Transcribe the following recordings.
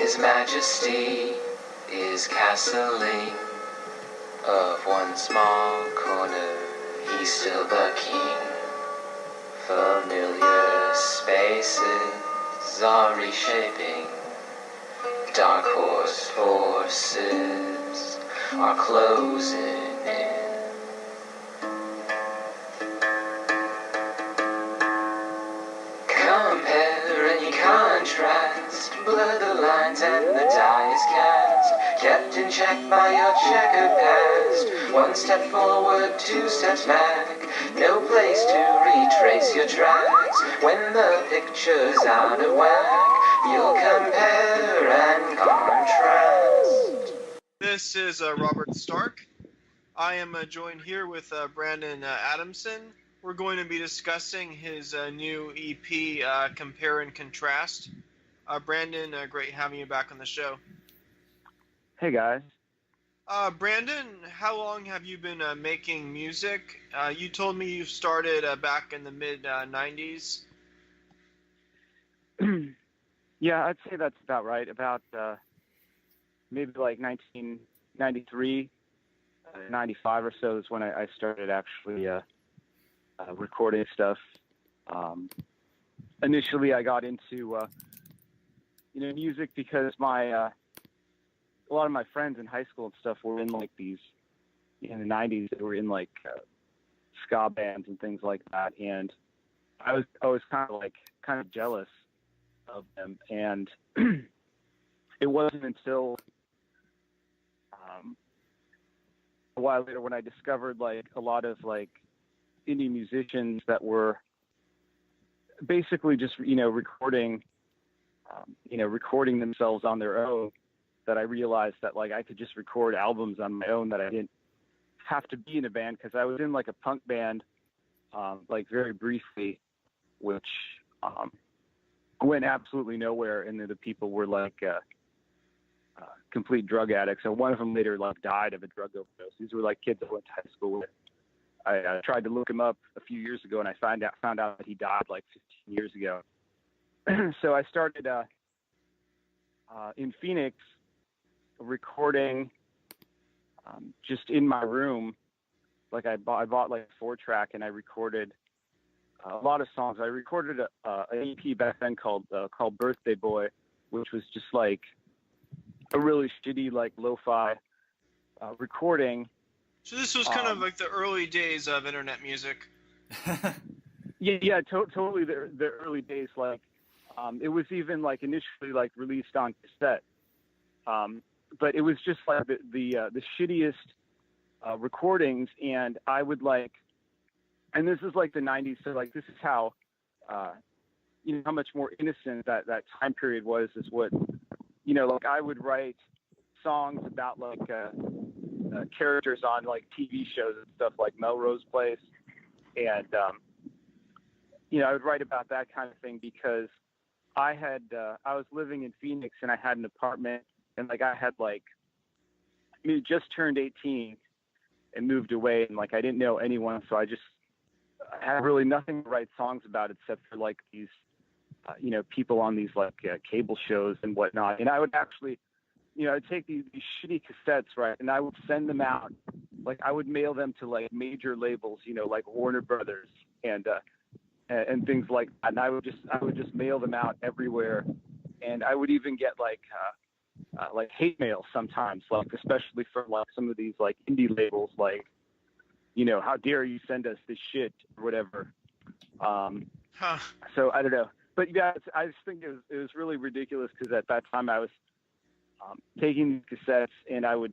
His Majesty is castling of one small corner. He's still the king. Familiar spaces are reshaping. Dark horse forces are closing in. Compare and you contrast, blur the lines and the die is cast, kept in check by your checkered past. One step forward, two steps back, no place to retrace your tracks. When the picture's out of whack, you'll compare and contrast. This is Robert Stark. I am joined here with Brandon Adamson. We're going to be discussing his new EP, Compare and Contrast. Brandon, great having you back on the show. Hey, guys. Brandon, how long have you been making music? You told me you started back in the mid-90s. Yeah, I'd say that's about right. About maybe like 1993, 95 or so is when I started actually recording stuff. Initially, I got into music because a lot of my friends in high school and stuff were in like these in the 90s. They were in like ska bands and things like that, and I was kind of jealous of them. And it wasn't until a while later when I discovered like a lot of like indie musicians that were basically just recording themselves on their own, that I realized that like I could just record albums on my own, that I didn't have to be in a band, because I was in like a punk band like very briefly, which went absolutely nowhere, and the people were like complete drug addicts. And one of them later like died of a drug overdose. These were like kids I went to high school with. I tried to look him up a few years ago, and I found out that he died like 15 years ago. So I started in Phoenix recording just in my room. Like I bought like a 4-track, and I recorded a lot of songs. I recorded an EP back then called Birthday Boy, which was just like a really shitty like lo-fi recording. So this was kind of like the early days of internet music. Yeah, totally the early days. Like it was even like initially like released on cassette, but it was just like the shittiest recordings. And I would like, and this is like the 90s, so like this is how how much more innocent that time period was, is what like I would write songs about like characters on like TV shows and stuff, like Melrose Place, and I would write about that kind of thing, because I was living in Phoenix, and I had an apartment, and like I had like just turned 18 and moved away, and like I didn't know anyone, so I had really nothing to write songs about except for like these people on these like cable shows and whatnot. And I would actually I'd take these shitty cassettes, right, and I would send them out. Like I would mail them to like major labels, like Warner Brothers and things like that. And I would just mail them out everywhere. And I would even get like hate mail sometimes, like especially from like some of these like indie labels, like how dare you send us this shit or whatever. So I don't know, but yeah, I just think it was really ridiculous, because at that time I was taking these cassettes, and I was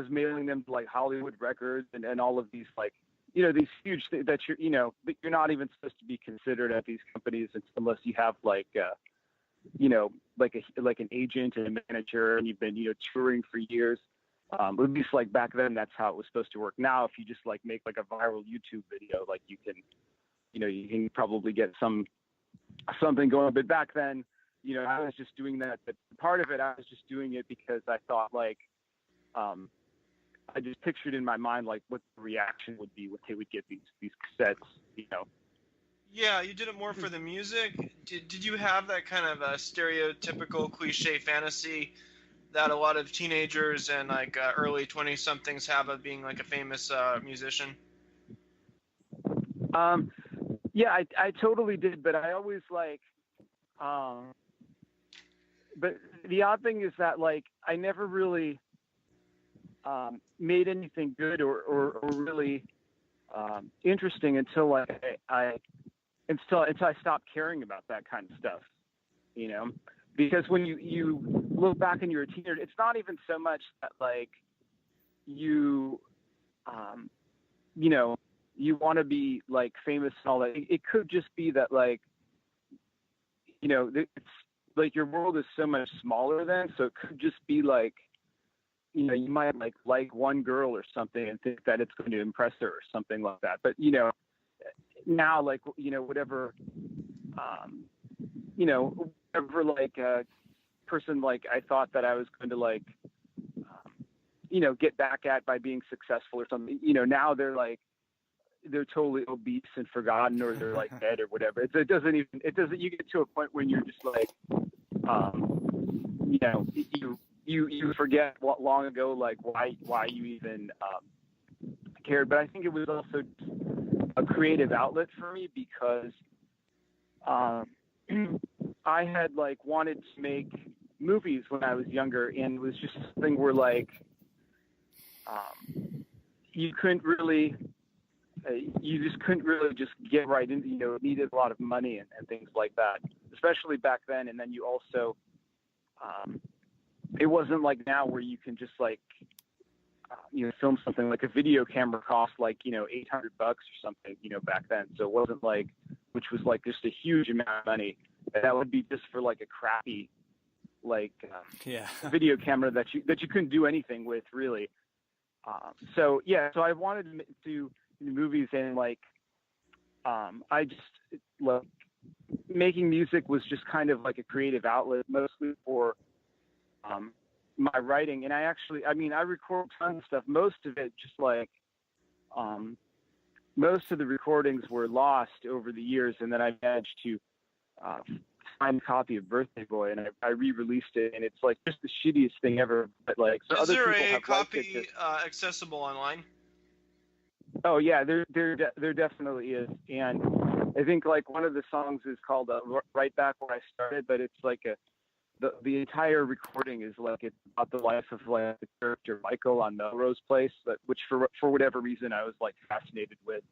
mailing them to like Hollywood Records and all of these like these huge things that you're not even supposed to be considered at these companies unless you have like like an agent and a manager, and you've been touring for years. At least like back then, that's how it was supposed to work. Now, if you just like make like a viral YouTube video, like you can probably get something going. But back then, I was just doing that. But part of it, I was just doing it because I thought like, I just pictured in my mind like what the reaction would be when they would get these cassettes. Yeah, you did it more for the music. Did you have that kind of stereotypical cliche fantasy that a lot of teenagers and like early 20 somethings have of being like a famous musician? Yeah, I totally did, but I always but the odd thing is that like I never really made anything good or really interesting until until I stopped caring about that kind of stuff, you know, because when you look back and you're a teenager, it's not even so much that like you you know, you want to be like famous and all that. It could just be that like, you know, it's like your world is so much smaller then. So it could just be like, you know, you might like one girl or something and think that it's going to impress her or something like that. But, you know, now like, you know, whatever like a person like I thought that I was going to like, you know, get back at by being successful or something, you know, now they're totally obese and forgotten, or they're like dead or whatever. It doesn't, you get to a point when you're just like, you know, you forget what long ago, like why you even cared. But I think it was also a creative outlet for me because I had like wanted to make movies when I was younger, and it was just something where like you couldn't really you just couldn't really just get right into, you know, it needed a lot of money and things like that, especially back then. And then you also, it wasn't like now where you can just like, you know, film something. Like a video camera cost like, you know, $800 or something, you know, back then. So it wasn't like, which was like just a huge amount of money. And that would be just for like a crappy, like video camera that you couldn't do anything with really. So I wanted to do movies, and like I just like making music was just kind of like a creative outlet, mostly for my writing. And I record tons of stuff, most of it just like most of the recordings were lost over the years, and then I managed to find a copy of Birthday Boy, and I re-released it, and it's like just the shittiest thing ever. But like, so is other there people a have copy accessible online? Oh yeah, there definitely is, and I think like one of the songs is called "Right Back Where I Started," but it's like the entire recording is like it's about the life of like the character Michael on Melrose Place, which for whatever reason I was like fascinated with.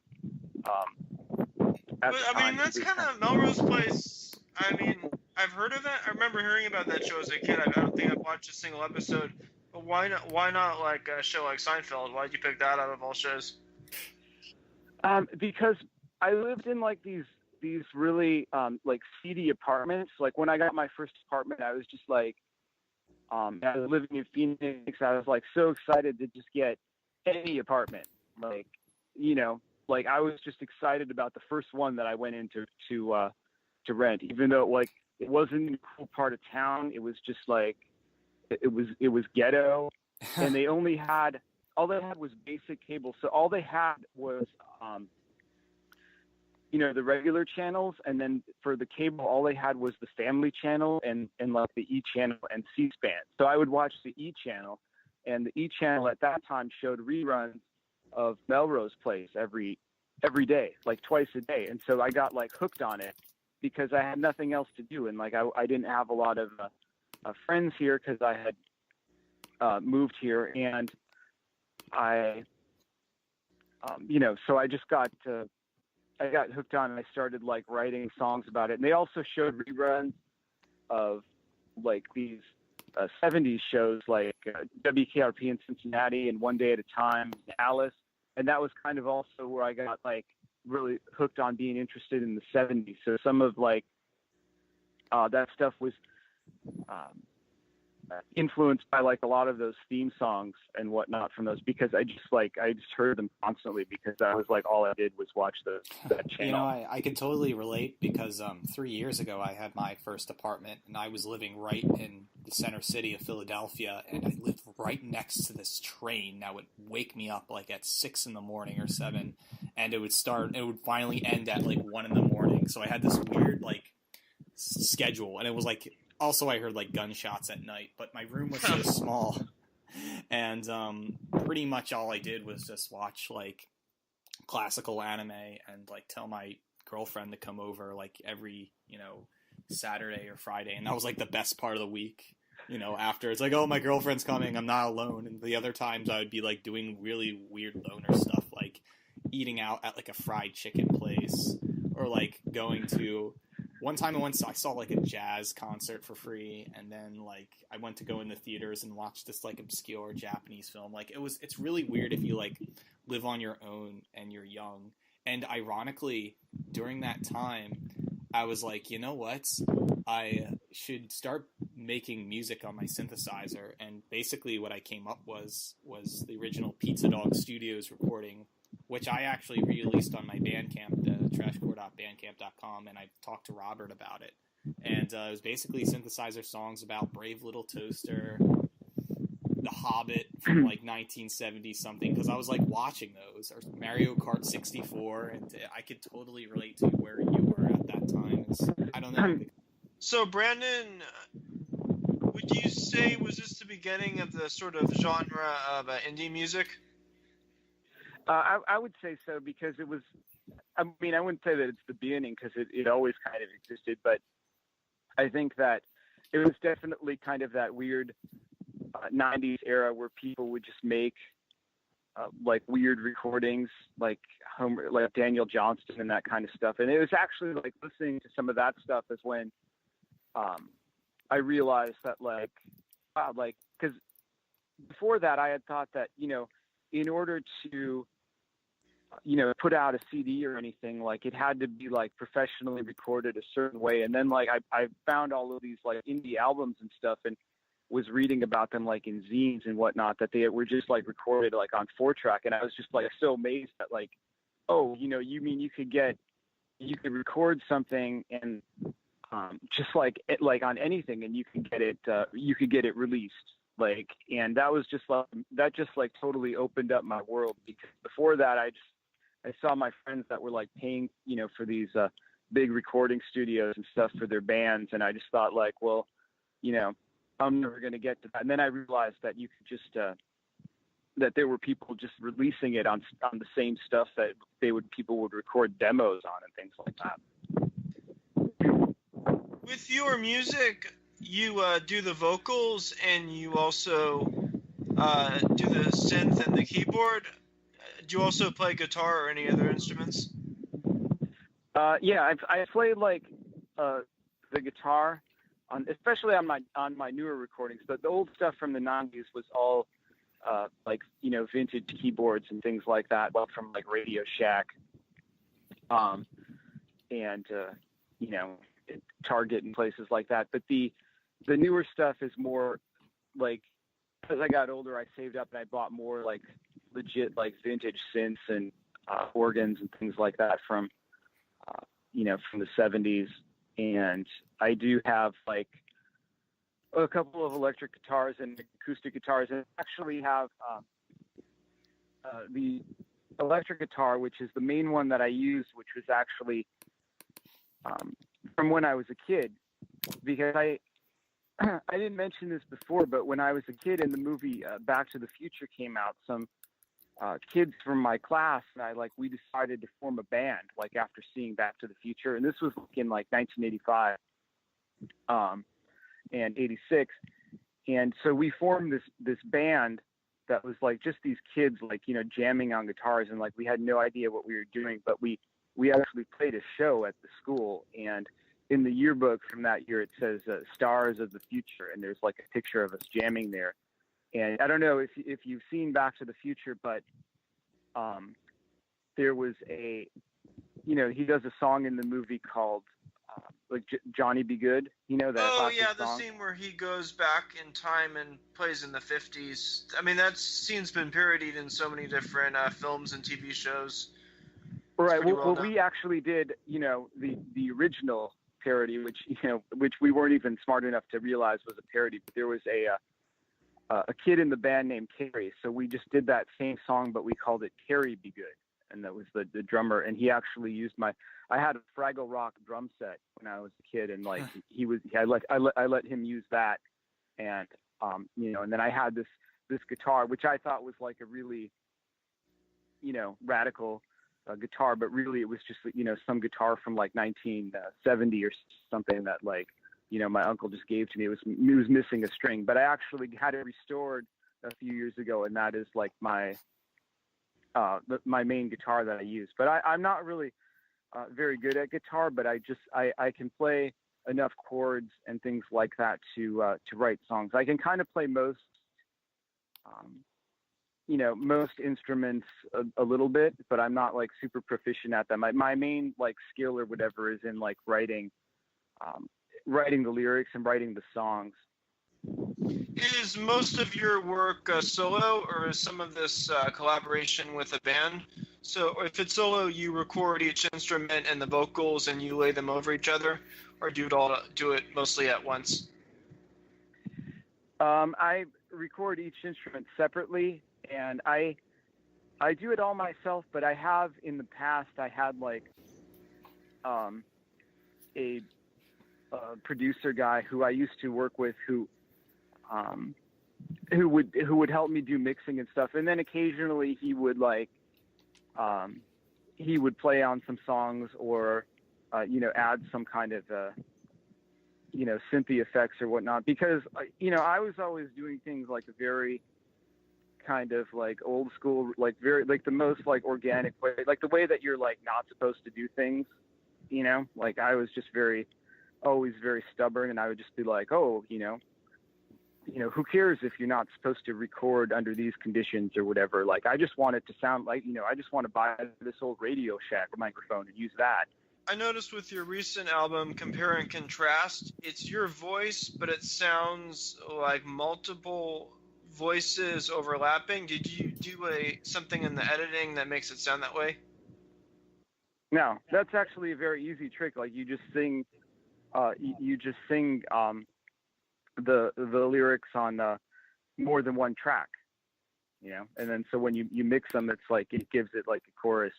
That's kind of Melrose Place. I mean, I've heard of that. I remember hearing about that show as a kid. I don't think I've watched a single episode. But why not? Why not like a show like Seinfeld? Why'd you pick that out of all shows? Because I lived in like these really like seedy apartments. Like when I got my first apartment, I was just like, I was living in Phoenix. I was like so excited to just get any apartment. Like, you know, like I was just excited about the first one that I went into to rent, even though like it wasn't in a cool part of town. It was just like it was ghetto, and all they had was basic cable. So all they had was, you know, the regular channels. And then for the cable, all they had was the family channel and like the E channel and C-SPAN. So I would watch the E channel, and the E channel at that time showed reruns of Melrose Place every day, like twice a day. And so I got like hooked on it because I had nothing else to do. And like, I didn't have a lot of friends here because I had moved here, and I, you know, so I just got hooked on, and I started like writing songs about it. And they also showed reruns of like these 70s shows like WKRP in Cincinnati and One Day at a Time, Alice. And that was kind of also where I got like really hooked on being interested in the 70s. So some of like that stuff was influenced by like a lot of those theme songs and whatnot from those, because I just heard them constantly because that was like all I did was watch that channel. You know, I can totally relate because 3 years ago I had my first apartment, and I was living right in the center city of Philadelphia, and I lived right next to this train that would wake me up like at 6 in the morning or 7, and it would finally end at like 1 in the morning. morning, so I had this weird like schedule, and it was like also I heard like gunshots at night, but my room was so small, and pretty much all I did was just watch like classical anime and like tell my girlfriend to come over like every Saturday or Friday, and that was like the best part of the week. After it's like, oh, my girlfriend's coming, I'm not alone. And the other times I would be like doing really weird loner stuff, like eating out at like a fried chicken place, or like going to one time I saw like a jazz concert for free, and then like I went to go in the theaters and watch this like obscure Japanese film. Like it's really weird if you like live on your own and you're young. And ironically, during that time, I was like, you know what? I should start making music on my synthesizer. And basically what I came up was the original Pizza Dog Studios recording, which I actually released on my Bandcamp, trashcore.bandcamp.com, and I talked to Robert about it. And it was basically synthesizer songs about Brave Little Toaster, The Hobbit from like 1970 something, because I was like watching those, or Mario Kart 64, and I could totally relate to where you were at that time. I don't know. So Brandon, would you say was this the beginning of the sort of genre of indie music? I would say so, because it was. I mean, I wouldn't say that it's the beginning, because it always kind of existed, but I think that it was definitely kind of that weird 90s era where people would just make like weird recordings, like Daniel Johnston and that kind of stuff. And it was actually like listening to some of that stuff is when I realized that like, wow, like, because before that I had thought that, in order to, put out a CD or anything, like it had to be like professionally recorded a certain way. And then like I found all of these like indie albums and stuff, and was reading about them like in zines and whatnot, that they were just like recorded like on 4-track. And I was just like so amazed that like, oh, you mean you could record something and just like on anything, and you could get it released. Like, and that was just like totally opened up my world, because before that I saw my friends that were like paying, for these big recording studios and stuff for their bands. And I just thought like, well, I'm never going to get to that. And then I realized that you could just, that there were people just releasing it on the same stuff that people would record demos on and things like that. With your music, you do the vocals, and you also do the synth and the keyboard. Do you also play guitar or any other instruments? Yeah, I played like the guitar, especially on my newer recordings. But the old stuff from the 90s was all like vintage keyboards and things like that, well, from like Radio Shack, and Target and places like that. But the newer stuff is more like, as I got older, I saved up and I bought more like legit like vintage synths and organs and things like that from the 70s. And I do have like a couple of electric guitars and acoustic guitars, and actually have the electric guitar, which is the main one that I use, which was actually from when I was a kid, because I didn't mention this before, but when I was a kid and the movie Back to the Future came out, some kids from my class and we decided to form a band like after seeing Back to the Future, and this was in like 1985 and 86, and so we formed this band that was like just these kids like jamming on guitars, and like we had no idea what we were doing, but we actually played a show at the school, and in the yearbook from that year it says Stars of the Future, and there's like a picture of us jamming there. And I don't know if you've seen Back to the Future, but there was he does a song in the movie called Johnny Be Good, that. Oh yeah, the song. scene where he goes back in time and plays in the 50s. I mean, that scene's been parodied in so many different films and TV shows. Right. Well, we actually did, the original parody, which we weren't even smart enough to realize was a parody. But there was a kid in the band named Carrie, so we just did that same song, but we called it Carrie Be Good. and that was the drummer, and he actually used I had a Fraggle Rock drum set when I was a kid, and like I let him use that, and and then I had this guitar, which I thought was like a really, radical guitar, but really it was just, some guitar from like 1970 or something that like, my uncle just gave to me. It was missing a string, but I actually had it restored a few years ago, and that is like my main guitar that I use. But I'm not really very good at guitar, but I can play enough chords and things like that to write songs. I can kind of play most instruments a little bit, but I'm not like super proficient at them. My main like skill or whatever is in like writing the lyrics and writing the songs. Is most of your work solo, or is some of this collaboration with a band? So if it's solo, you record each instrument and the vocals and you lay them over each other, or do it mostly at once? I record each instrument separately, and I do it all myself, but I have in the past, I had like a producer guy who I used to work with who would help me do mixing and stuff. And then occasionally he would like, he would play on some songs or, add some kind of, synthy effects or whatnot, because, I was always doing things like a very kind of like old school, like very, like the most like organic way, like the way that you're like not supposed to do things, like I was just always very stubborn, and I would just be like, oh, who cares if you're not supposed to record under these conditions or whatever? Like, I just want it to sound like, I just want to buy this old Radio Shack microphone and use that. I noticed with your recent album, Compare and Contrast, it's your voice, but it sounds like multiple voices overlapping. Did you do something in the editing that makes it sound that way? No, that's actually a very easy trick. Like, you just sing, the lyrics on more than one track, and then so when you mix them, it's like it gives it like a chorus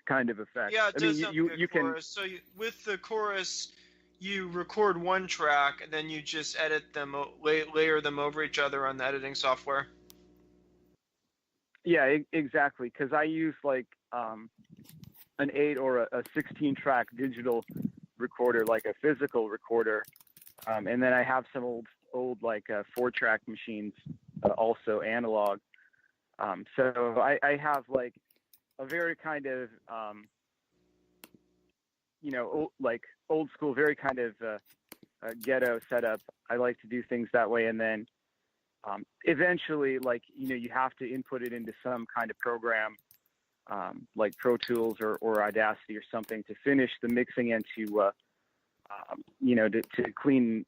kind of effect. Yeah, it does sound like a chorus. So with the chorus, you record one track and then you just edit them, layer them over each other on the editing software. Yeah, exactly. Because I use like an 8 or a 16 track digital recorder, like a physical recorder. And then I have some old like 4-track machines, also analog. So I have like a very kind of, like old school, very kind of ghetto setup. I like to do things that way. And then eventually, like, you have to input it into some kind of program, like Pro Tools or Audacity or something, to finish the mixing and to clean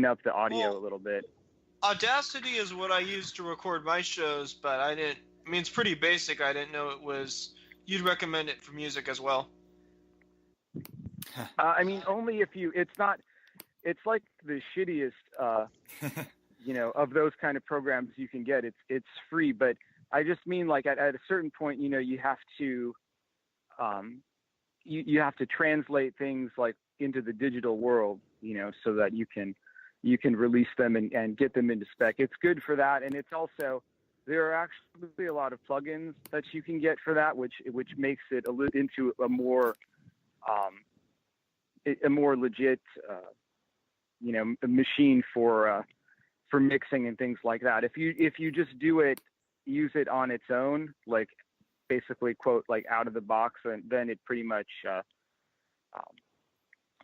up the audio a little bit. Audacity is what I use to record my shows, but it's pretty basic. I didn't know you'd recommend it for music as well. Only if it's like the shittiest, of those kind of programs you can get. It's free, but I just mean like at a certain point, you have to, you have to translate things like into the digital world, so that you can release them and get them into spec. It's good for that. And it's also, there are actually a lot of plugins that you can get for that, which makes it into a more legit, a machine for mixing and things like that. If you just use it on its own, like basically quote, like out of the box, and then it pretty much,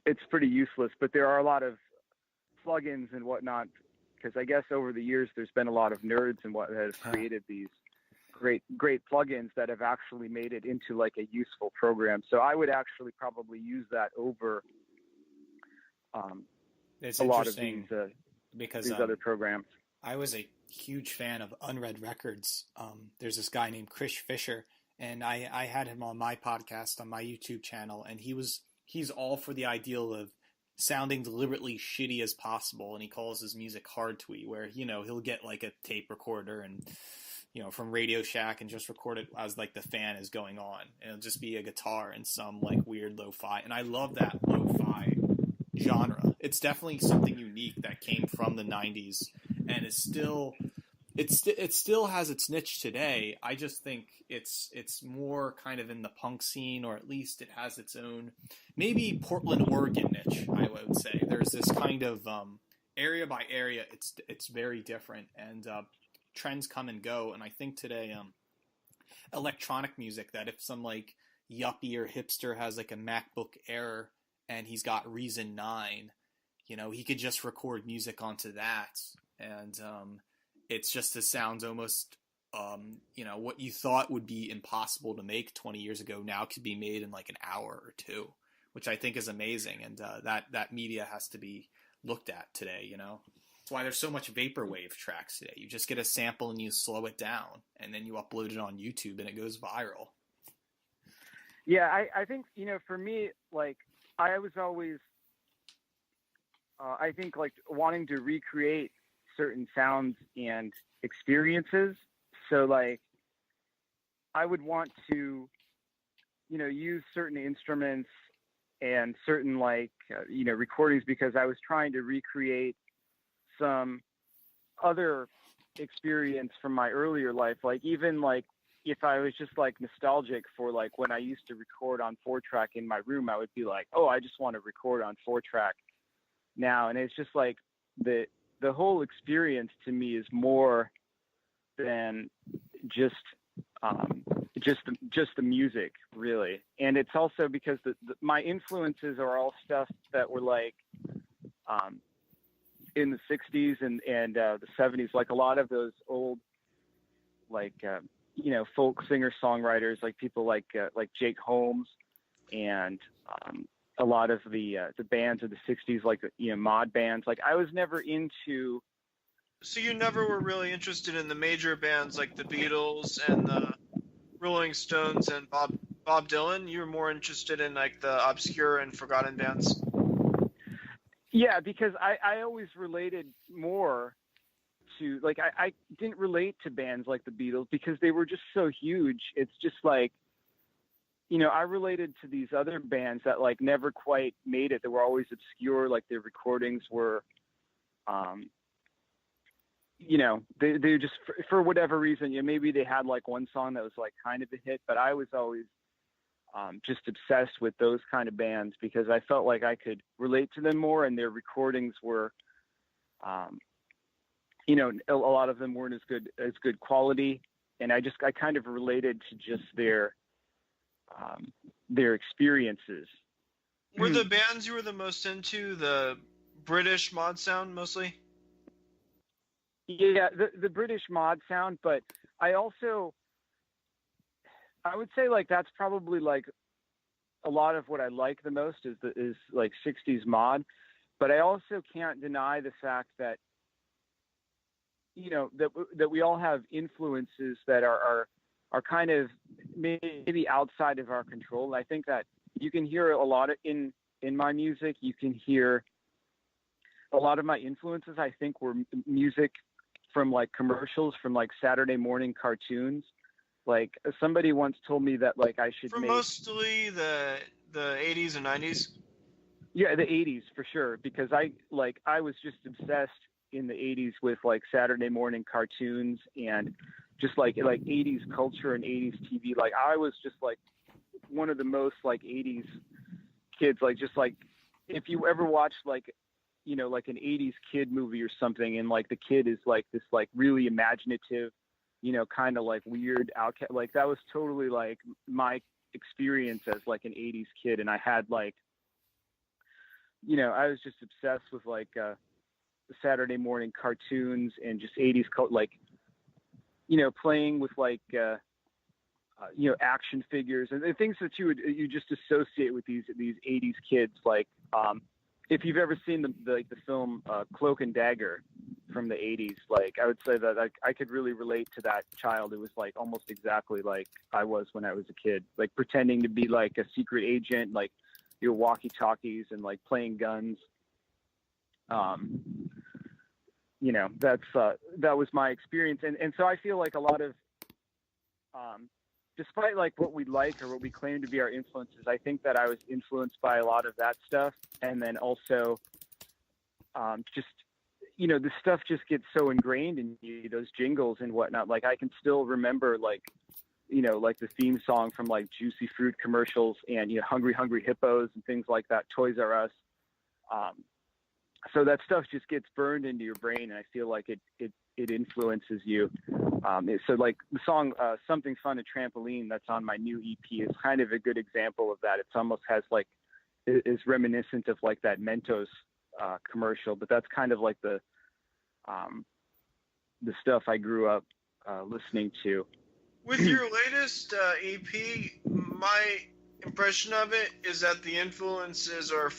it's pretty useless. But there are a lot of plugins and whatnot, because I guess over the years there's been a lot of nerds and what has created these great plugins that have actually made it into like a useful program. So I would actually probably use that over it's a lot of these other programs. I was a huge fan of Unread Records. There's this guy named Chris Fisher, and I had him on my podcast on my YouTube channel, and he's all for the ideal of sounding deliberately shitty as possible, and he calls his music hard twee, where he'll get like a tape recorder and from Radio Shack and just record it as like the fan is going on. And it'll just be a guitar and some like weird lo-fi. And I love that lo-fi genre. It's definitely something unique that came from the 90s and it's still it still has its niche today. I just think it's more kind of in the punk scene, or at least it has its own maybe Portland, Oregon niche, I would say. There's this kind of area by area, it's very different, and trends come and go. And I think today electronic music, that if some like yuppie or hipster has like a MacBook Air and he's got Reason 9, he could just record music onto that, and it's just, it sounds almost, what you thought would be impossible to make 20 years ago now could be made in like an hour or two, which I think is amazing. And that media has to be looked at today, That's why there's so much vaporwave tracks today. You just get a sample and you slow it down, and then you upload it on YouTube and it goes viral. Yeah, I think, for me, like, I was always, I think, like, wanting to recreate certain sounds and experiences. So like I would want to, use certain instruments and certain like, recordings, because I was trying to recreate some other experience from my earlier life. Like even like if I was just like nostalgic for like when I used to record on 4-track in my room, I would be like, oh, I just want to record on 4-track now. And it's just like the whole experience to me is more than just the music, really. And it's also because my influences are all stuff that were like in the 60s and the 70s, like a lot of those old like folk singer songwriters, like people like Jake Holmes, and a lot of the bands of the 60s, like, mod bands. Like I was never into. So you never were really interested in the major bands like the Beatles and the Rolling Stones and Bob Dylan? You were more interested in like the obscure and forgotten bands? Yeah, because I always related more to, like, I didn't relate to bands like the Beatles because they were just so huge. It's just like, I related to these other bands that like never quite made it. They were always obscure. Like their recordings were, they just, for whatever reason, maybe they had like one song that was like kind of a hit, but I was always just obsessed with those kind of bands because I felt like I could relate to them more, and their recordings were, a lot of them weren't as good quality. And I kind of related to just their experiences. Were the bands you were the most into the British mod sound mostly? Yeah, the British mod sound, but I would say like that's probably like a lot of what I like the most is like 60s mod, but I also can't deny the fact that that we all have influences that are kind of maybe outside of our control. And I think that you can hear a lot in my music. You can hear a lot of my influences, I think, were music from like commercials, from like Saturday morning cartoons. Like somebody once told me that like I should make mostly the 80s and 90s. Yeah, the 80s for sure, because I was just obsessed in the 80s with like Saturday morning cartoons and just like 80s culture and 80s TV. Like I was just like one of the most like 80s kids. Like just like if you ever watched like like an 80s kid movie or something, and like the kid is like this like really imaginative, kind of like weird outcast. Like that was totally like my experience as like an 80s kid. And I had like, I was just obsessed with like the Saturday morning cartoons and just 80s like, playing with like, action figures and things that you just associate with these 80s kids. Like, if you've ever seen the film Cloak and Dagger from the 80s, like I would say that I could really relate to that child. It was like almost exactly like I was when I was a kid, like pretending to be like a secret agent, like walkie-talkies and like playing guns. that was my experience. And so I feel like a lot of, despite like what we like or what we claim to be our influences, I think that I was influenced by a lot of that stuff. And then also, just, the stuff just gets so ingrained in you, those jingles and whatnot. Like I can still remember like the theme song from like Juicy Fruit commercials and, Hungry Hungry Hippos and things like that, Toys R Us. So that stuff just gets burned into your brain, and I feel like it influences you. So like the song Something Fun, a Trampoline, that's on my new EP, is kind of a good example of that. It's almost has like, is reminiscent of like that Mentos commercial, but that's kind of like the stuff I grew up listening to. With your latest EP, my impression of it is that the influences are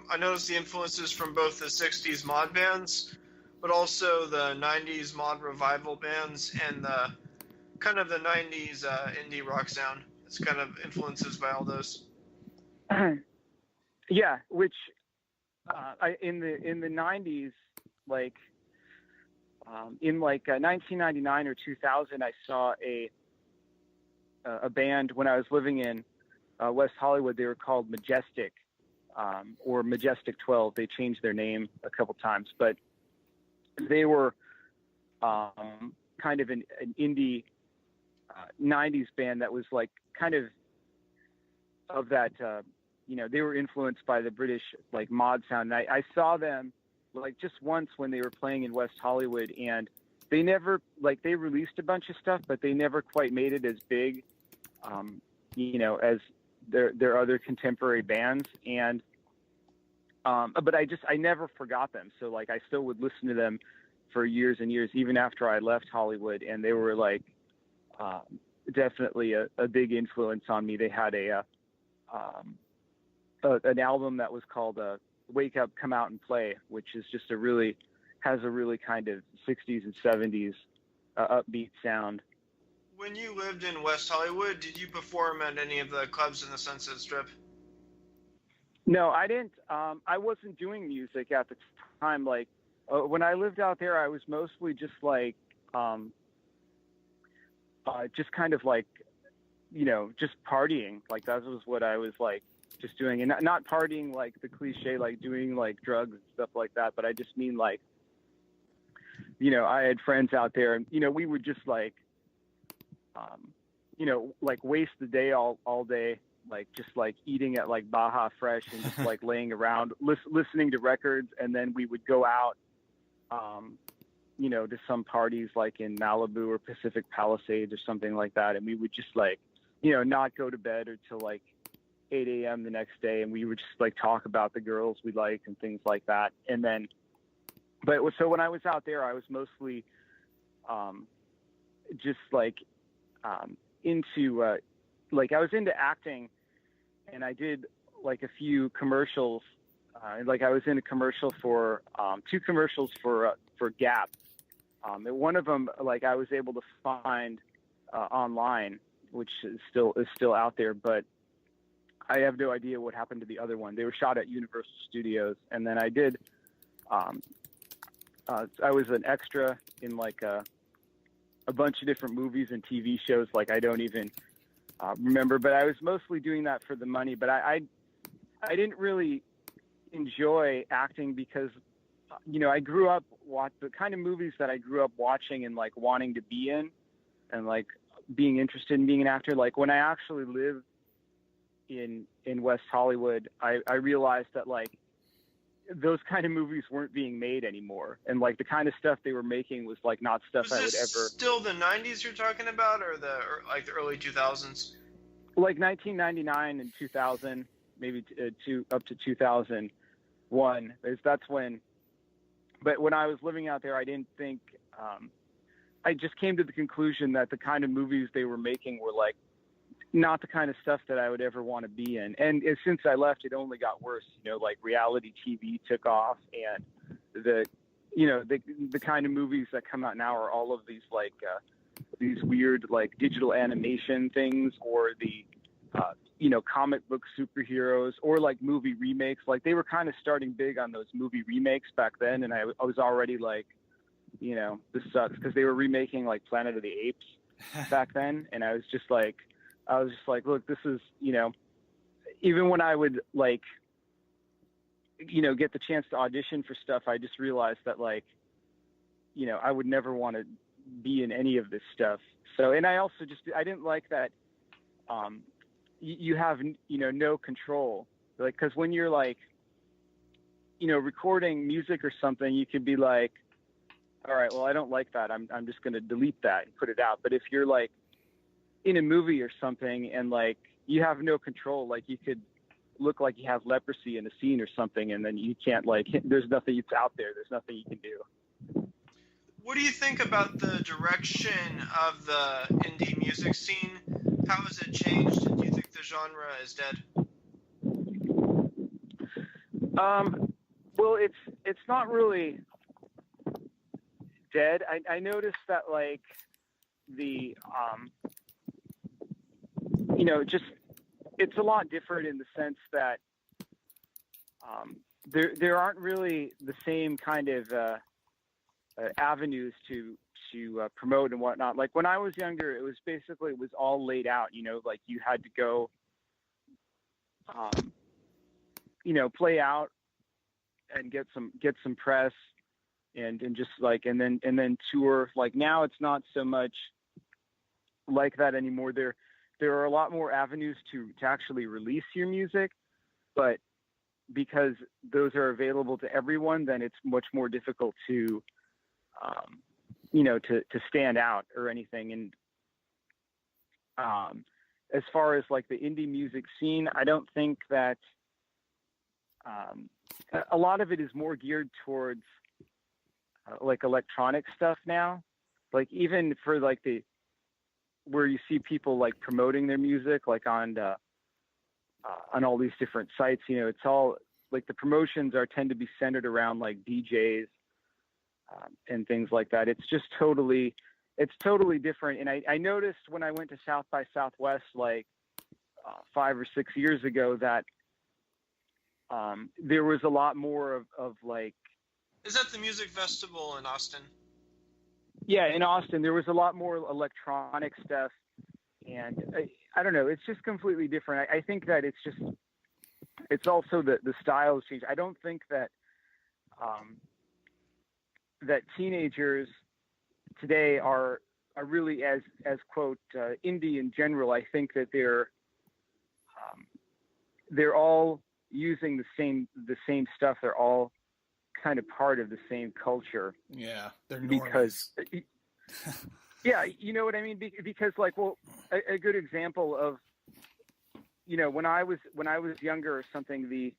I noticed the influences from both the 60s mod bands, but also the 90s mod revival bands and the kind of the 90s indie rock sound. It's kind of influences by all those. Yeah, which in the 90s, like in like 1999 or 2000, I saw a band when I was living in West Hollywood. They were called Majestic, or Majestic 12. They changed their name a couple times, but they were kind of an indie 90s band that was like kind of that, they were influenced by the British like mod sound. And I saw them like just once when they were playing in West Hollywood, and they never, like, they released a bunch of stuff, but they never quite made it as big, as their other contemporary bands. And, but I never forgot them. So like, I still would listen to them for years and years, even after I left Hollywood. And they were like, definitely a big influence on me. They had an album that was called, Wake Up, Come Out and Play, which is just has a really kind of 60s and 70s upbeat sound. When you lived in West Hollywood, did you perform at any of the clubs in the Sunset Strip? No, I didn't. I wasn't doing music at the time. Like when I lived out there, I was mostly just like, just kind of like, just partying. Like that was what I was like just doing, and not partying like the cliche, like doing like drugs and stuff like that. But I just mean like, I had friends out there, and we would just like, like waste the day all day, like just like eating at like Baja Fresh and just like laying around listening to records. And then we would go out, to some parties like in Malibu or Pacific Palisades or something like that. And we would just like, not go to bed until like 8 a.m. the next day. And we would just like talk about the girls we liked and things like that. And then, so when I was out there, I was mostly, just like, into, like I was into acting, and I did like a few commercials. Like I was in a commercial for, 2 commercials for Gap. And one of them, like I was able to find, online, which is still out there, but I have no idea what happened to the other one. They were shot at Universal Studios. And then I did, I was an extra in like a bunch of different movies and TV shows. Like I don't even remember, but I was mostly doing that for the money. But I didn't really enjoy acting because, I grew up the kind of movies that I grew up watching and like wanting to be in, and like being interested in being an actor. Like when I actually lived in West Hollywood, I realized that like those kind of movies weren't being made anymore, and like the kind of stuff they were making was like not stuff I would ever. Still the 90s you're talking about, or the early 2000s? Like 1999 and 2000, maybe up to 2001. That's when. But when I was living out there, I didn't think. I just came to the conclusion that the kind of movies they were making were like not the kind of stuff that I would ever want to be in. And since I left, it only got worse. Like reality TV took off, and the kind of movies that come out now are all of these like these weird like digital animation things, or the comic book superheroes, or like movie remakes. Like they were kind of starting big on those movie remakes back then, and I was already like this sucks, because they were remaking like Planet of the Apes back then, and I was just like, look, this is, even when I would like, get the chance to audition for stuff, I just realized that like, I would never want to be in any of this stuff. So, and I also I didn't like that, you have, no control, like, because when you're like, recording music or something, you could be like, all right, well, I don't like that. I'm just going to delete that and put it out. But if you're like in a movie or something and like you have no control, like you could look like you have leprosy in a scene or something, and then you can't, like, there's nothing, it's out there. There's nothing you can do. What do you think about the direction of the indie music scene? How has it changed? Do you think the genre is dead? Well, it's not really dead. I noticed that like the just, it's a lot different in the sense that there aren't really the same kind of avenues to promote and whatnot. Like when I was younger, it was all laid out, like you had to go play out and get some press and just like, and then tour. Like now it's not so much like that anymore. There are a lot more avenues to actually release your music, but because those are available to everyone, then it's much more difficult to to stand out or anything. And as far as like the indie music scene, I don't think that a lot of it is more geared towards like electronic stuff now. Like even for like where you see people like promoting their music, like on all these different sites, it's all like the promotions tend to be centered around like DJs and things like that. It's just totally different. And I noticed when I went to South by Southwest like 5 or 6 years ago that there was a lot more of like. Is that the music festival in Austin? Yeah, in Austin, there was a lot more electronic stuff, and I don't know. It's just completely different. I think that it's also the styles change. I don't think that that teenagers today are really as quote indie in general. I think that they're all using the same stuff. They're all kind of part of the same culture. Yeah, they're because yeah, you know what I mean? Because like, well, a good example of, when I was younger or something, the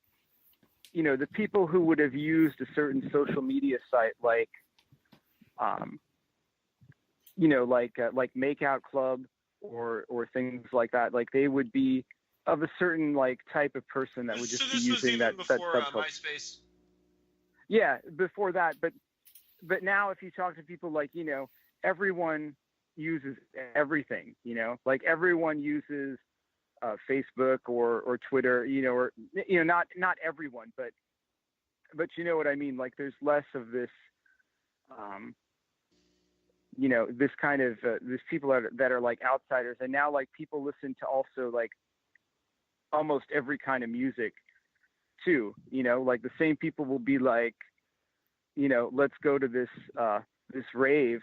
people who would have used a certain social media site, like, like Makeout Club or things like that, like they would be of a certain like type of person that would just be using that before MySpace. Yeah, before that, but now if you talk to people, like, everyone uses everything, like everyone uses Facebook or Twitter, or not everyone, but you know what I mean. Like there's less of this, this kind of this people that are like outsiders, and now like people listen to also like almost every kind of music too. Like the same people will be like, let's go to this rave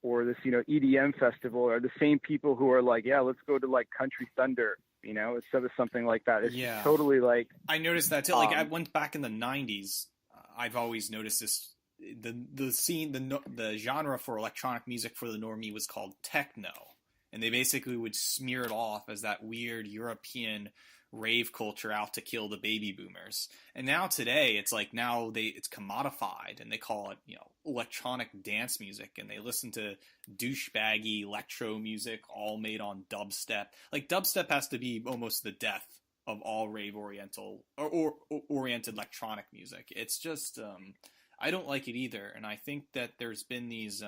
or this, EDM festival, or the same people who are like, yeah, let's go to like Country Thunder, instead of something like that. It's just totally like, I noticed that too. Like I went back in the 90s. I've always noticed this. The scene, the genre for electronic music for the normie was called techno. And they basically would smear it off as that weird European rave culture out to kill the baby boomers. And now today, it's like it's commodified, and they call it, electronic dance music, and they listen to douchebaggy electro music all made on dubstep. Like dubstep has to be almost the death of all rave oriented electronic music. It's just I don't like it either, and I think that there's been these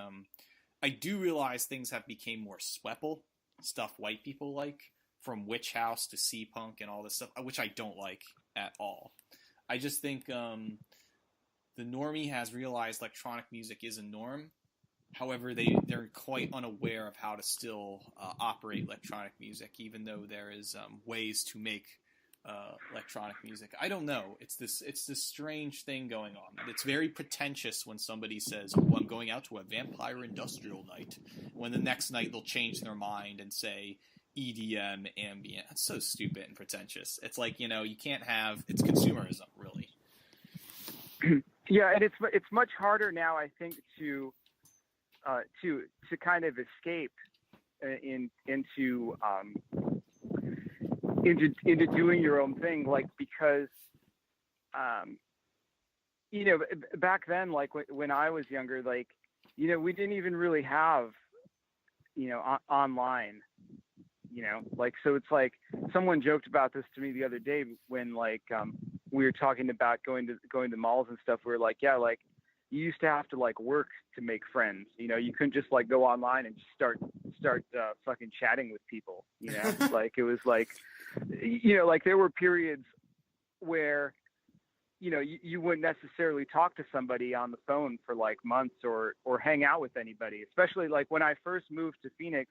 I do realize things have become more sweeple, stuff white people like, from Witch House to C-Punk and all this stuff, which I don't like at all. I just think the normie has realized electronic music is a norm. However, they're quite unaware of how to still operate electronic music, even though there is ways to make electronic music. I don't know. It's this strange thing going on. It's very pretentious when somebody says, "Oh, I'm going out to a vampire industrial night," when the next night they'll change their mind and say EDM, ambient. That's so stupid and pretentious. It's like, you can't have. It's consumerism, really. Yeah, and it's much harder now, I think, to kind of escape into doing your own thing, like, because back then, like when I was younger, like, we didn't even really have online, like, so it's like someone joked about this to me the other day when, like, we were talking about going to malls and stuff. We were like, yeah, like, you used to have to, like, work to make friends. You couldn't just, like, go online and just start fucking chatting with people. Like, it was like, like, there were periods where you wouldn't necessarily talk to somebody on the phone for, like, months or hang out with anybody. Especially, like, when I first moved to Phoenix.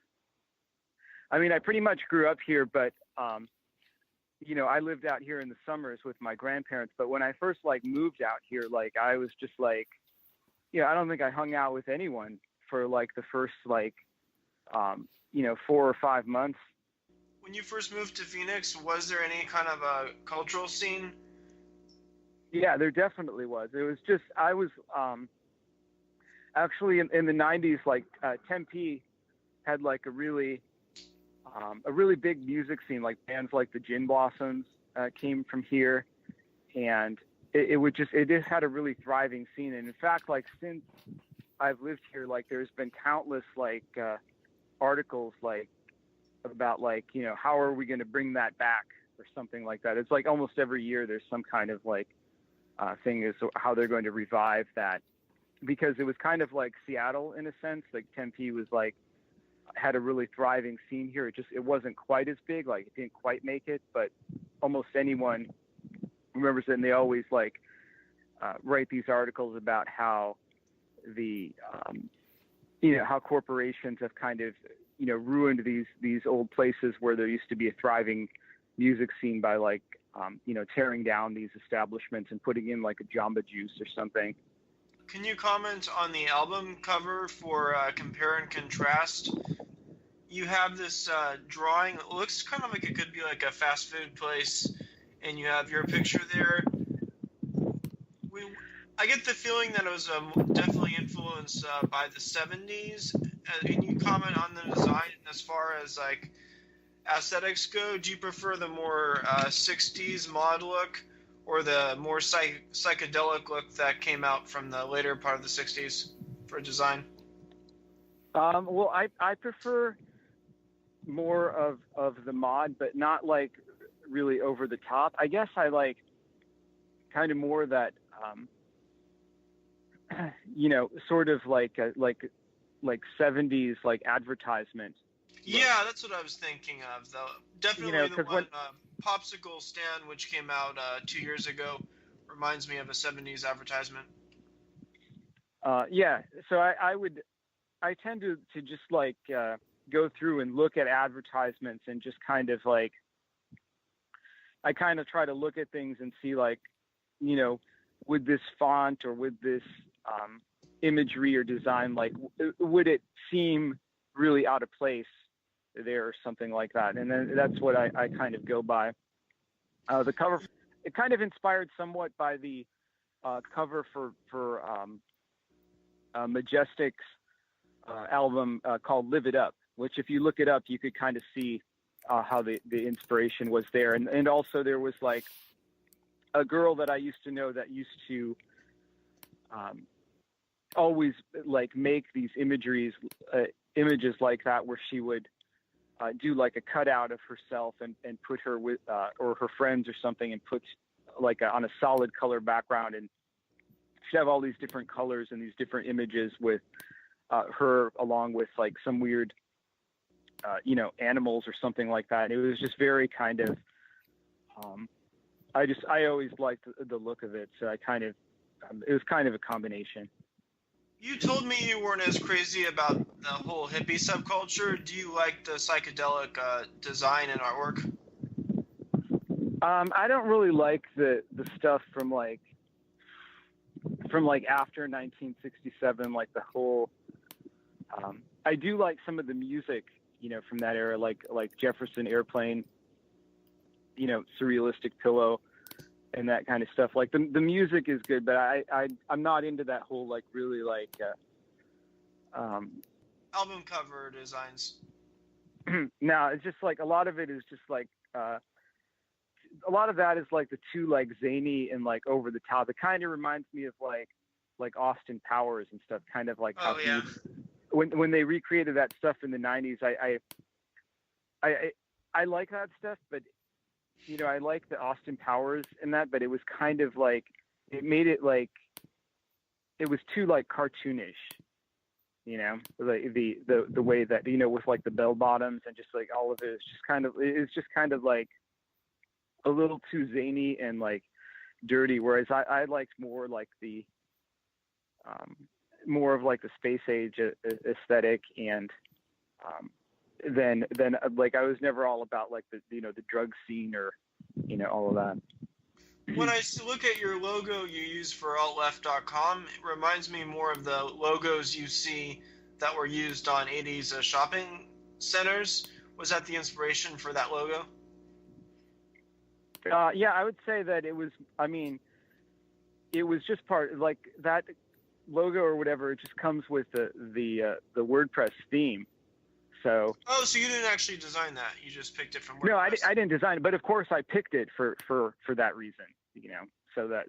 I mean, I pretty much grew up here, but I lived out here in the summers with my grandparents. But when I first, like, moved out here, like, I was just like, I don't think I hung out with anyone for, like, the first, like, 4 or 5 months. When you first moved to Phoenix, was there any kind of a cultural scene? Yeah, there definitely was. It was just, I was actually in the 90s, like, Tempe had, like, a really big music scene. Like, bands like the Gin Blossoms came from here, and it just had a really thriving scene. And in fact, like, since I've lived here, like, there's been countless, like, articles, like, about, like, how are we going to bring that back or something like that. It's like almost every year there's some kind of, like, thing is how they're going to revive that, because it was kind of like Seattle in a sense. Like, Tempe was, like, had a really thriving scene here. It wasn't quite as big, like, it didn't quite make it, but almost anyone remembers it. And they always, like, write these articles about how how corporations have kind of ruined these old places where there used to be a thriving music scene by, like, tearing down these establishments and putting in, like, a Jamba Juice or something. Can you comment on the album cover for Compare and Contrast? You have this drawing. It looks kind of like it could be like a fast food place, and you have your picture there. I get the feeling that it was definitely influenced by the 70s. Can you comment on the design as far as, like, aesthetics go? Do you prefer the more 60s mod look, or the more psychedelic look that came out from the later part of the 60s for design? Well, I prefer more of the mod, but not, like, really over the top. I guess I like kind of more that sort of like 70s, like, advertisement. Yeah, that's what I was thinking of, though. Definitely the one, Popsicle Stand, which came out 2 years ago, reminds me of a 70s advertisement. Yeah, so I tend to just, like, go through and look at advertisements and just kind of, like, I kind of try to look at things and see, like, would this font or would this imagery or design, like, would it seem really out of place there or something like that. And then that's what I kind of go by. The cover, it kind of inspired somewhat by the cover for Majestic's album called Live It Up, which, if you look it up, you could kind of see how the inspiration was there. And also there was, like, a girl that I used to know that used to always, like, make these images like that, where she would do, like, a cutout of herself and put her with or her friends or something, and put, like, on a solid color background, and she'd have all these different colors and these different images with her, along with, like, some weird animals or something like that. And it was just very kind of I always liked the look of it, so I kind of it was kind of a combination. You told me you weren't as crazy about the whole hippie subculture. Do you like the psychedelic design and artwork? I don't really like the stuff from after 1967, like the whole. I do like some of the music, from that era, like Jefferson Airplane, Surrealistic Pillow, and that kind of stuff. Like the music is good, but I'm not into that whole really Album cover designs. No, it's just a lot of it is just a lot of that is the too zany and over the top. It kind of reminds me of like Austin Powers and stuff, kind of like how yeah. when they recreated that stuff in the 90s. I like that stuff, but I like the Austin Powers in that, but it was kind of it made it it was too cartoonish, the way that, with the bell bottoms and just all of it is just kind of a little too zany and dirty. Whereas I liked more the more of the space age aesthetic, and then I was never all about the drug scene or all of that. When I look at your logo you use for altleft.com, it reminds me more of the logos you see that were used on 80s shopping centers. Was that the inspiration for that logo? Yeah, I would say that it was. I mean, it was just part that logo or whatever. It just comes with the WordPress theme. So. Oh, so you didn't actually design that? You just picked it from WordPress? No, I didn't design it, but of course I picked it for that reason. So that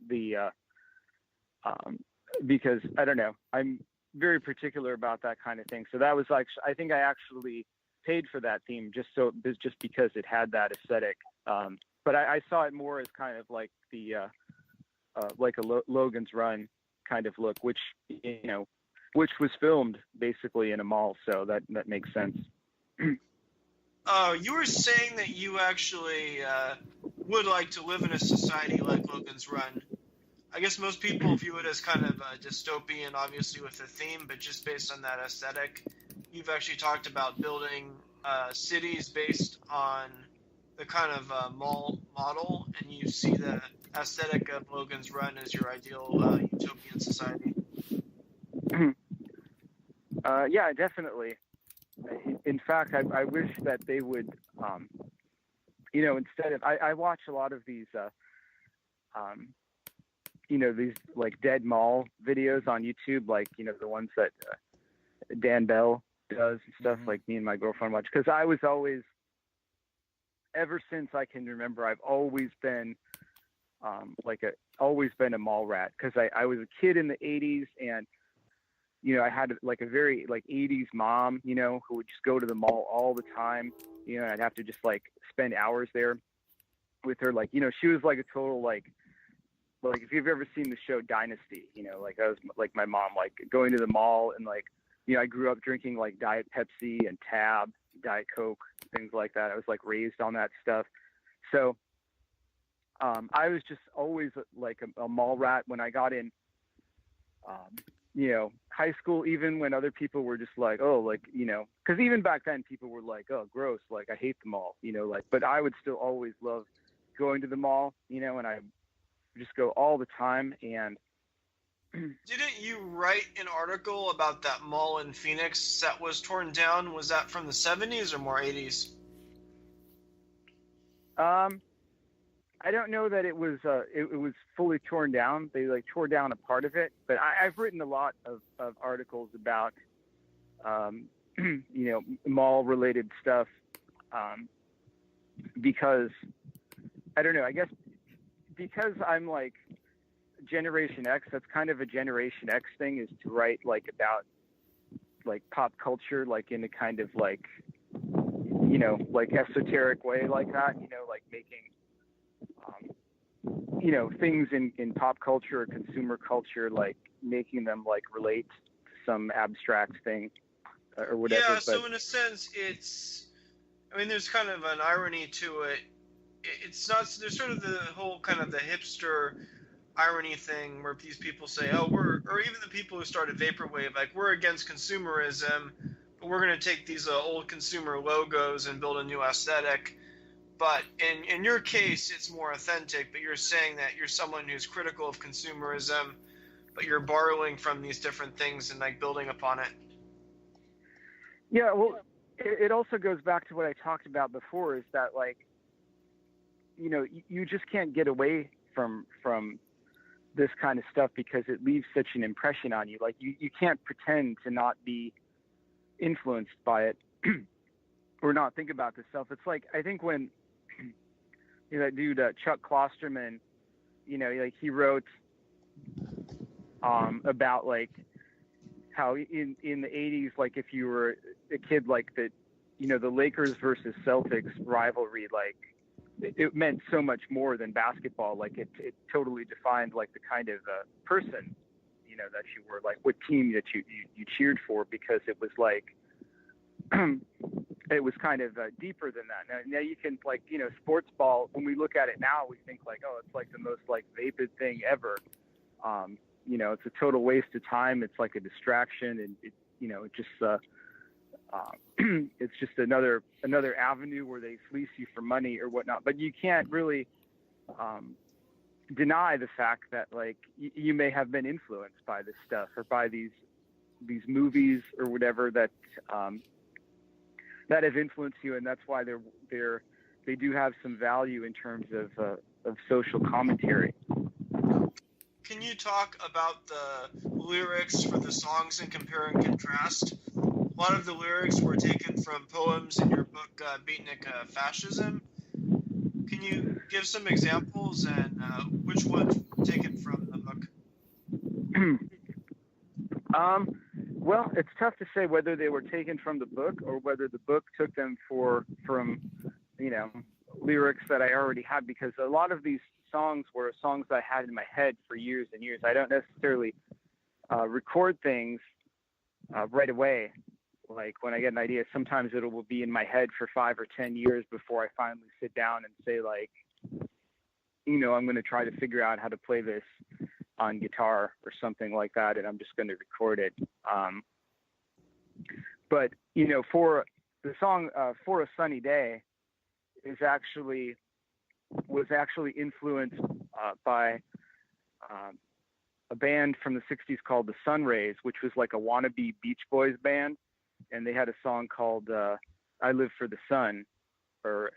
because I don't know, I'm very particular about that kind of thing. So that was I think I actually paid for that theme just because it had that aesthetic. But I saw it more as kind of like a Logan's Run kind of look, which was filmed basically in a mall, so that makes sense. You were saying that you actually would like to live in a society like Logan's Run. I guess most people view it as kind of dystopian, obviously with the theme, but just based on that aesthetic. You've actually talked about building cities based on the kind of mall model, and you see the aesthetic of Logan's Run as your ideal utopian society. Yeah, definitely. In fact, I wish that they would, instead of, I watch a lot of these, these dead mall videos on YouTube, the ones that Dan Bell does and stuff, like me and my girlfriend watch, because I was always, ever since I can remember, I've always been always been a mall rat, because I was a kid in the 80s, and I had a very 80s mom, who would just go to the mall all the time, and I'd have to just spend hours there with her. She was a total if you've ever seen the show Dynasty, I was my mom, going to the mall, and I grew up drinking Diet Pepsi and Tab, Diet Coke, things like that. I was raised on that stuff. So I was just always a mall rat. When I got in high school, even when other people were just because even back then people were oh, gross, I hate the mall, but I would still always love going to the mall, and I just go all the time. And didn't you write an article about that mall in Phoenix that was torn down? Was that from the 70s or more 80s? I don't know that it was fully torn down. They tore down a part of it, but I've written a lot of articles about mall related stuff, because I don't know, I guess because I'm Generation X, that's kind of a Generation X thing, is to write about pop culture in a kind of esoteric way that, making things in pop culture or consumer culture, making them relate to some abstract thing or whatever. Yeah, so in a sense, there's kind of an irony to it. It's not, there's sort of the whole kind of the hipster irony thing where these people say, oh, or even the people who started vaporwave, like, we're against consumerism, but we're going to take these old consumer logos and build a new aesthetic. But in your case, it's more authentic, but you're saying that you're someone who's critical of consumerism, but you're borrowing from these different things and like building upon it. Yeah, well, it also goes back to what I talked about before, is that, like, you know, you just can't get away from this kind of stuff because it leaves such an impression on you. Like, you can't pretend to not be influenced by it or not think about this stuff. It's like, I think when, you know, that dude, Chuck Klosterman, you know, like, he wrote about, like, how in the 80s, like, if you were a kid, like, that, you know, the Lakers versus Celtics rivalry, like, it meant so much more than basketball. Like, it totally defined, like, the kind of person, you know, that you were, like, what team that you cheered for, because it was like, it was kind of deeper than that. Now you can, like, you know, sports ball, when we look at it now, we think like, oh, it's like the most, like, vapid thing ever. You know, it's a total waste of time. It's like a distraction, and it, you know, it just it's just another avenue where they fleece you for money or whatnot. But you can't really deny the fact that, like, you may have been influenced by this stuff, or by these movies or whatever that that have influenced you, and that's why they do have some value in terms of social commentary. Can you talk about the lyrics for the songs in Compare and Contrast? A lot of the lyrics were taken from poems in your book, Beatnik Fascism. Can you give some examples, and which ones were taken from the book? Well, it's tough to say whether they were taken from the book or whether the book took them from, you know, lyrics that I already had, because a lot of these songs were songs I had in my head for years and years. I don't necessarily record things right away. Like, when I get an idea, sometimes it will be in my head for 5 or 10 years before I finally sit down and say, like, you know, I'm going to try to figure out how to play this on guitar or something like that, and I'm just going to record it. But, you know, for the song For a Sunny Day was actually influenced by a band from the 60s called the Sunrays, which was like a wannabe Beach Boys band, and they had a song called I Live for the Sun, so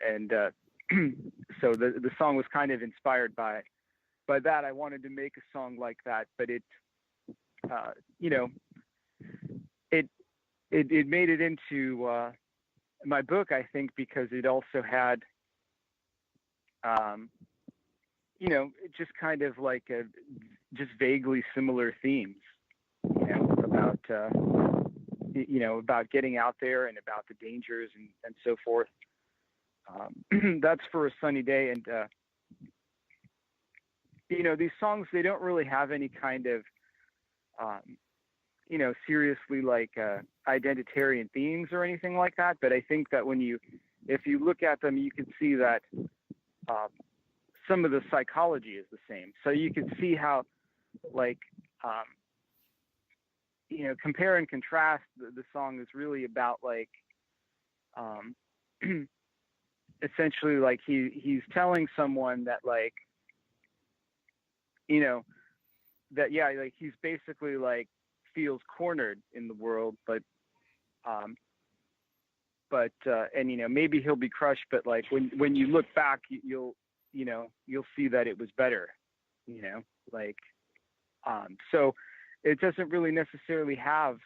the song was kind of inspired by that. I wanted to make a song like that, but it you know, it made it into my book, I think, because it also had you know, just kind of like just vaguely similar themes, you know, about getting out there and about the dangers and so forth. That's For a Sunny Day. And you know, these songs, they don't really have any kind of you know, seriously, like identitarian themes or anything like that. But I think that if you look at them, you can see that some of the psychology is the same. So you can see how, like, you know, Compare and Contrast, the song is really about, like, essentially, like, he's telling someone that, like, you know, that, yeah, like, he's basically, like, feels cornered in the world, but and, you know, maybe he'll be crushed, but, like, when you look back, you'll see that it was better, you know, like, so it doesn't really necessarily have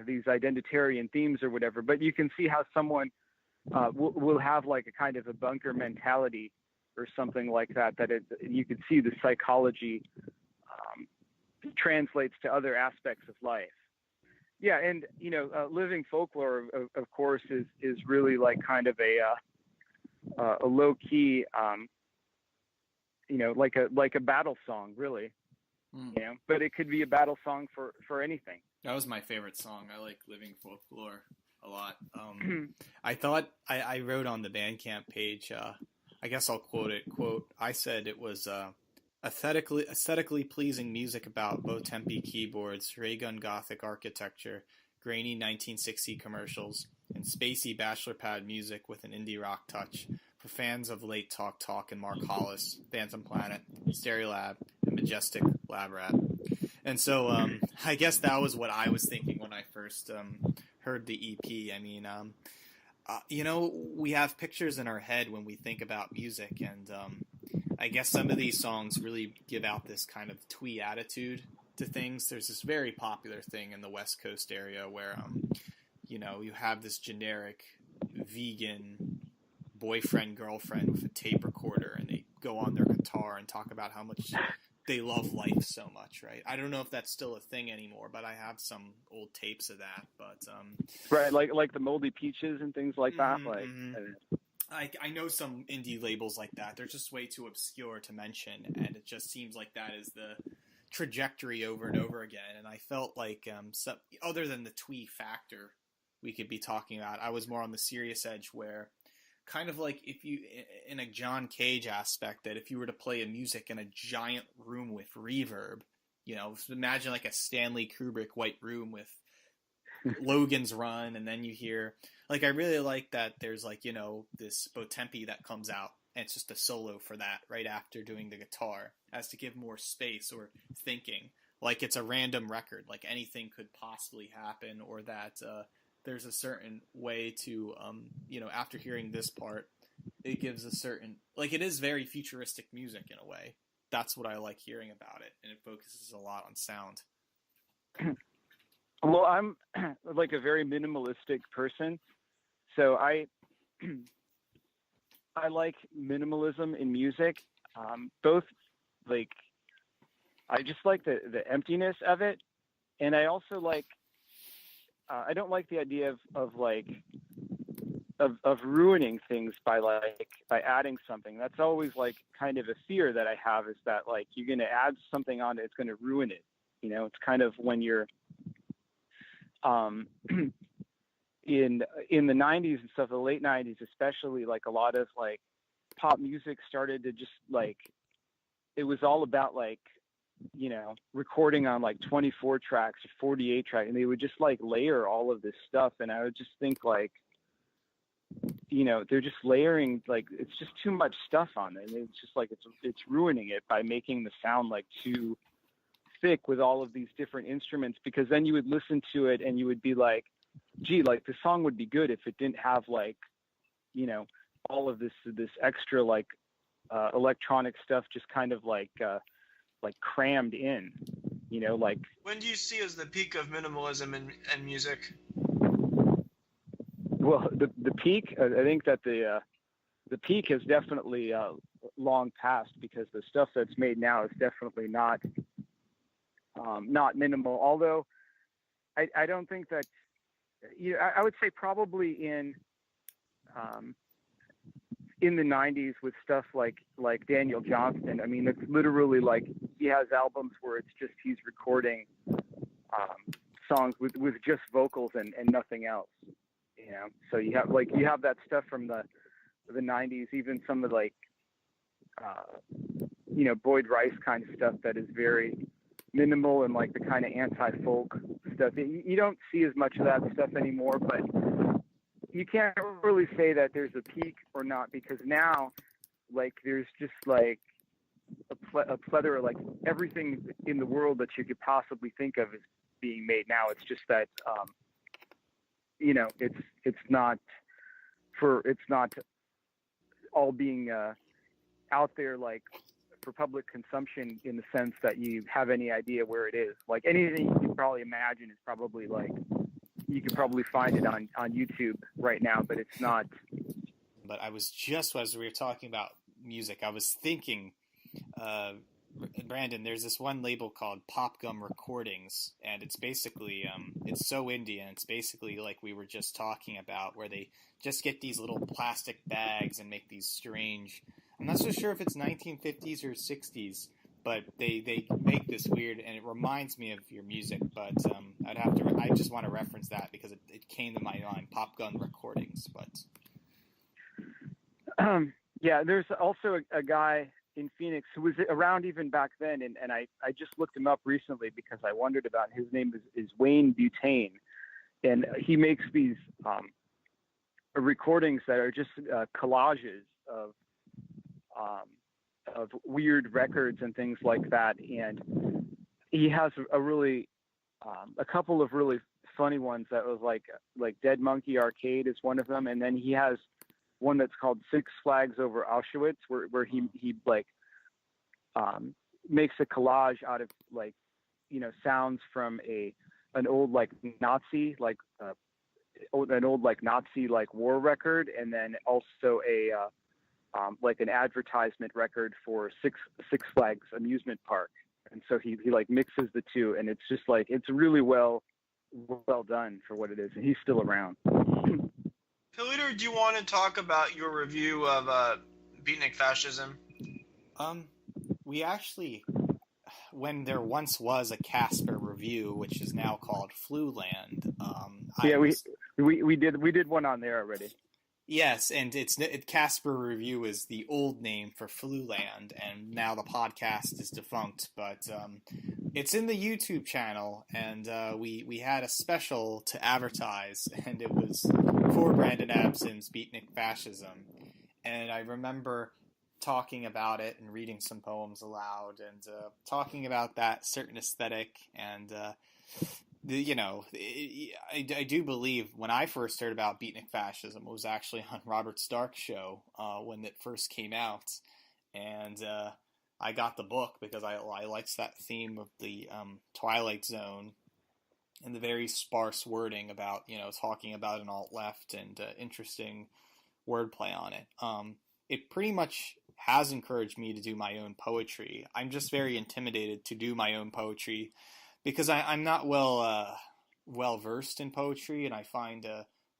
these identitarian themes or whatever, but you can see how someone will have, like, a kind of a bunker mentality or something like that, you can see the psychology translates to other aspects of life. Yeah. And, you know, Living Folklore, of course, is really, like, kind of a low key, you know, like a battle song, really, you know, but it could be a battle song for anything. That was my favorite song. I like Living Folklore a lot. I thought I wrote on the Bandcamp page, I guess I'll quote it. Quote, I said it was Aesthetically pleasing music about Botempi keyboards, ray-gun gothic architecture, grainy 1960 commercials, and spacey bachelor pad music with an indie rock touch for fans of Late Talk Talk and Mark Hollis, Phantom Planet, Stereolab, and Majestic Lab Rat. And so I guess that was what I was thinking when I first heard the EP. I mean, we have pictures in our head when we think about music, and I guess some of these songs really give out this kind of twee attitude to things. There's this very popular thing in the West Coast area where, you have this generic vegan boyfriend, girlfriend with a tape recorder, and they go on their guitar and talk about how much they love life so much, right? I don't know if that's still a thing anymore, but I have some old tapes of that. But right, like the Moldy Peaches and things like that. I know some indie labels like that. They're just way too obscure to mention, and it just seems like that is the trajectory over and over again. And I felt like, other than the twee factor we could be talking about, I was more on the serious edge where kind of like if you, in a John Cage aspect, that if you were to play a music in a giant room with reverb, imagine like a Stanley Kubrick White Room with Logan's Run, and then you hear, like, I really like that there's like, this Botempi that comes out, and it's just a solo for that right after doing the guitar, as to give more space or thinking, like it's a random record, like anything could possibly happen, or that there's a certain way to, after hearing this part, it gives a certain, like, it is very futuristic music in a way. That's what I like hearing about it, and it focuses a lot on sound. Well, I'm like a very minimalistic person, so I like minimalism in music. Both, like, I just like the emptiness of it, and I also like, I don't like the idea of ruining things by adding something. That's always like kind of a fear that I have, is that like you're going to add something on it, it's going to ruin it. It's kind of when you're in the 90s and stuff, the late 90s especially, like a lot of like pop music started to just like, it was all about like, recording on like 24 tracks or 48 tracks, and they would just like layer all of this stuff, and I would just think like, they're just layering, like, it's just too much stuff on it, and it's just like it's ruining it by making the sound like too thick with all of these different instruments, because then you would listen to it and you would be like, gee, like the song would be good if it didn't have like, all of this extra like electronic stuff just kind of like crammed in, like. When do you see as the peak of minimalism in music? Well, the peak, I think that the peak has definitely long passed, because the stuff that's made now is definitely not minimal. Although I don't think that, I would say probably in the 90s with stuff like Daniel Johnston. I mean, it's literally like he has albums where it's just he's recording songs with just vocals and nothing else. So you have that stuff from the 90s, even some of like Boyd Rice kind of stuff that is very minimal and like the kind of anti-folk stuff. You don't see as much of that stuff anymore, but you can't really say that there's a peak or not, because now like there's just like a plethora, like everything in the world that you could possibly think of is being made now. It's just that it's not all being out there like for public consumption, in the sense that you have any idea where it is. Like anything you can probably imagine is probably like, you can probably find it on YouTube right now, but it's not. But I was just, as we were talking about music, I was thinking, Brandon, there's this one label called Pop Gum Recordings, and it's basically, it's so indie, and it's basically like we were just talking about, where they just get these little plastic bags and make these strange, I'm not so sure if it's 1950s or 60s, but they make this weird, and it reminds me of your music, but I just want to reference that because it came to my mind, Pop Gun Recordings. But yeah, there's also a guy in Phoenix who was around even back then, and I just looked him up recently because I wondered about him. His name is Wayne Butane, and he makes these recordings that are just collages of weird records and things like that, and he has a couple of really funny ones that was like Dead Monkey Arcade is one of them, and then he has one that's called Six Flags Over Auschwitz, where he makes a collage out of like, you know, sounds from an old like Nazi Nazi war record, and then also like an advertisement record for Six Flags amusement park. And so he like mixes the two, and it's just like, it's really well done for what it is, and he's still around. Peter, do you want to talk about your review of Beatnik Fascism? We actually, when there once was a Casper review, which is now called Fluland. We did one on there already. Yes, and Casper Review is the old name for Fluland, and now the podcast is defunct, but it's in the YouTube channel, and we had a special to advertise, and it was for Brandon Adamson's Beatnik Fascism, and I remember talking about it and reading some poems aloud, and talking about that certain aesthetic, and I do believe when I first heard about Beatnik Fascism, it was actually on Robert Stark's show when it first came out, and I got the book because I liked that theme of the Twilight Zone and the very sparse wording about, talking about an alt-left and interesting wordplay on it. It pretty much has encouraged me to do my own poetry. I'm just very intimidated to do my own poetry because I'm not well versed in poetry, and I find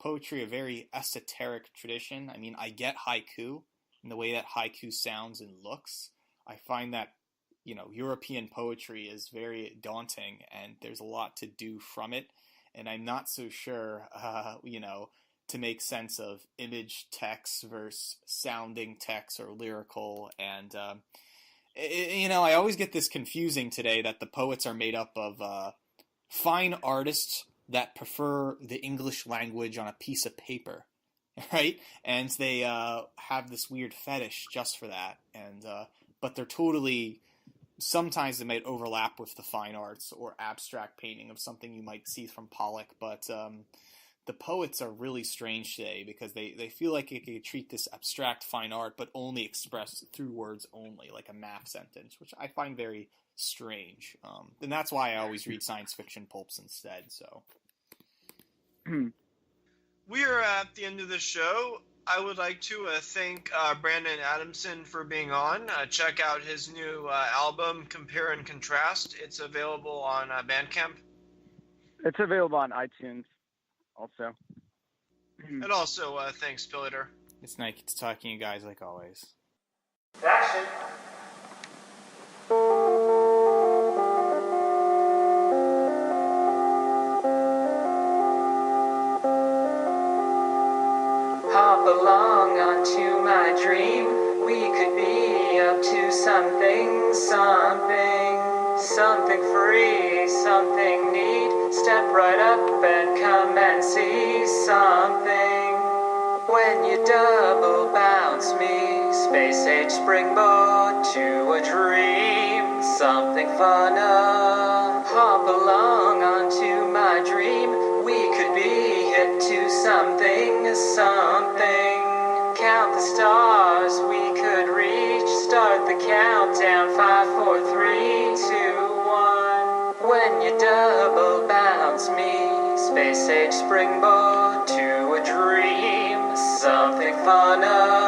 poetry a very esoteric tradition. I mean, I get haiku and the way that haiku sounds and looks. I find that European poetry is very daunting, and there's a lot to do from it. And I'm not so sure, to make sense of image text versus sounding text or lyrical, and I always get this confusing today that the poets are made up of fine artists that prefer the English language on a piece of paper, right? And they have this weird fetish just for that, and but they're totally. Sometimes they might overlap with the fine arts or abstract painting of something you might see from Pollock, but the poets are really strange today because they feel like they could treat this abstract fine art but only expressed through words only, like a math sentence, which I find very strange. And that's why I always read science fiction pulps instead. So we are at the end of the show. I would like to thank Brandon Adamson for being on. Check out his new album, Compare and Contrast. It's available on Bandcamp. It's available on iTunes also. And also, thanks, Peter. It's nice talking to you guys like always. Action. Hop along onto my dream. We could be up to something free, something neat. Step right up and come and see something. When you double bounce me, space age springboard to a dream, something funner. Hop along onto my dream. We could be hit to something. Count the stars we could reach. Start the countdown. 5, 4, 3, 2, 1. When you double bounce me, space age springboard to a dream, something funner.